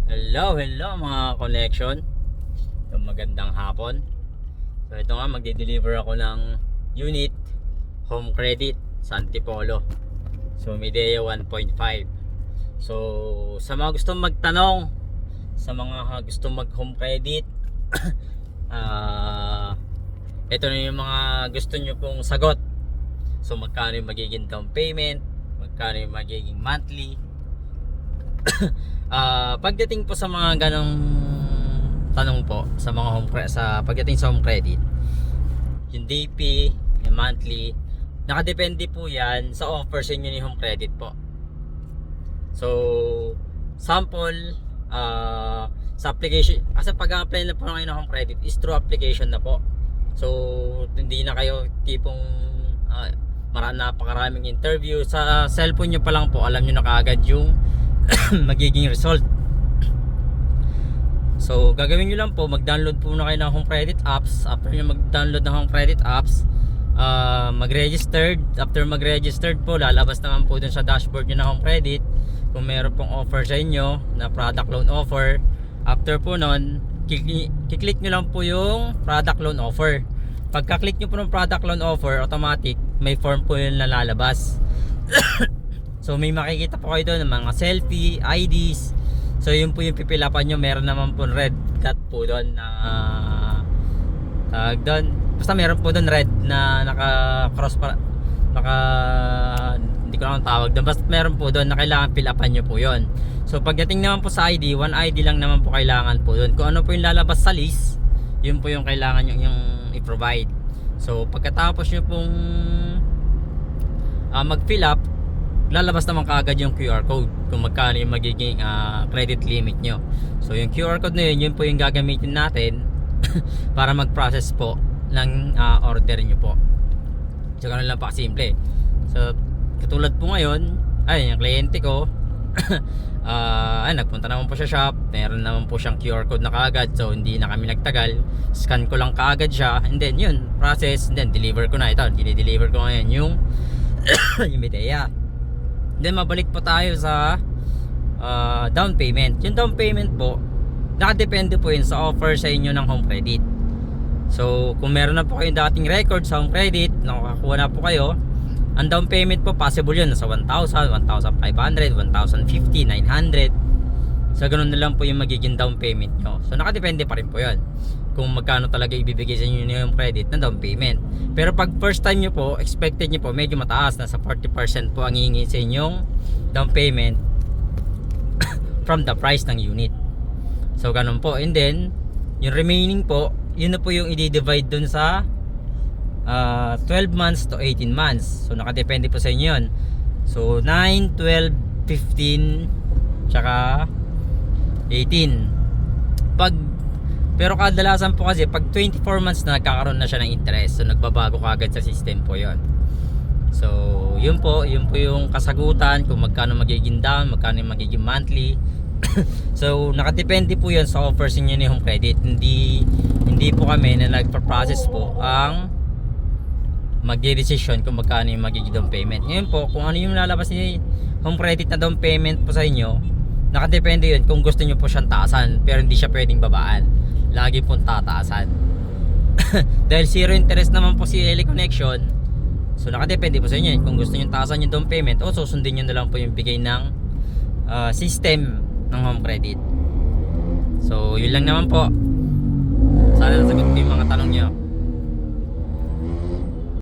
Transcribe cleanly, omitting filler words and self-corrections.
Hello mga connection. So, magandang hapon. So ito nga, magde-deliver ako ng unit home credit sa Antipolo. So Midea 1.5. So sa mga gustong magtanong, sa mga gustong mag home credit, ito na yung mga gusto nyo pong sagot. So magkano yung magiging down payment, magkano yung magiging monthly. Pagdating po sa mga ganong tanong po sa mga pagdating sa home credit, yung DP, yung monthly, nakadepende po yan sa offer sa inyo ni home credit po. So sample, sa application, kasi pag-apply na po ngayon ng home credit is through application na po. So hindi na kayo tipong napakaraming interview. Sa cellphone nyo pa lang po, alam nyo na kaagad yung magiging result. So gagawin nyo lang po, mag-download po na kayo ng home credit apps. After nyo mag-download ng home credit apps, mag-registered. After mag-registered po, lalabas naman po dun sa dashboard nyo ng home credit kung meron pong offer sa inyo na product loan offer. After po nun, kiklik nyo lang po yung product loan offer. Pagka-click nyo po ng product loan offer, automatic may form po yun na lalabas. So may makikita po kayo doon ng mga selfie, IDs. So yun po yung pipilapan nyo. Meron naman po red dot po doon na tag doon. Basta meron po doon red na naka-cross pa, hindi ko lang tawag doon. Basta meron po doon na kailangan pilapan nyo po yun. So pagdating naman po sa ID, one ID lang naman po kailangan po doon. Kung ano po yung lalabas sa list, yun po yung kailangan nyo yung i-provide. So pagkatapos nyo pong mag-fill up, lalabas naman kaagad yung QR code kung magkano yung magiging credit limit nyo. So yung QR code na yun, yun po yung gagamitin natin para mag-process po ng order nyo po. So ganun lang pa simple. So katulad po ngayon, ay yung kliyente ko nagpunta naman po siya shop, meron naman po siyang QR code na kaagad. So hindi na kami nagtagal, scan ko lang kaagad siya, and then yun, process, and then deliver ko na. Ito, dinideliver ko ngayon yung yung Midea. Then mabalik po tayo sa down payment. Yung down payment po, nakadepende po yun sa offer sa inyo ng home credit. So kung meron na po kayong dating record sa home credit, nakakuha na po kayo, ang down payment po possible yun nasa 1,000, 1,500, 1,050, 900. So ganun na lang po yung magiging down payment nyo. So nakadepende pa rin po yun kung magkano talaga ibibigay sa inyo yung credit na down payment. Pero pag first time nyo po, expected nyo po medyo mataas, nasa 40% po ang hihingi sa inyong down payment from the price ng unit. So ganun po. And then yung remaining po, yun na po yung i-divide dun sa 12 months to 18 months. So nakadepende po sa inyo yun. So 9, 12, 15 tsaka 18. Pero kadalasan po kasi pag 24 months na nagkakaroon na siya ng interest. So nagbabago kaagad sa system po yon. So yun po yung kasagutan kung magkano magiging down, magkano yung magiging monthly. So nakadepende po yan sa offers niyo ni home credit. Hindi po kami na nagpa-process po ang magde-decision kung magkano yung magiging down payment. Ngayon po, kung ano yung lalabas ni home credit na down payment po sa inyo, nakadepende yun kung gusto nyo po siyang taasan, pero hindi siya pwedeng babaan. Lagi pong tataasan. Dahil zero interest naman po si LA Connection, so nakadepende po sa inyo kung gusto nyo taasan yung down payment o susundin nyo na lang po yung bigay ng system ng home credit. So yun lang naman po. Sana nasagot ko yung mga tanong nyo.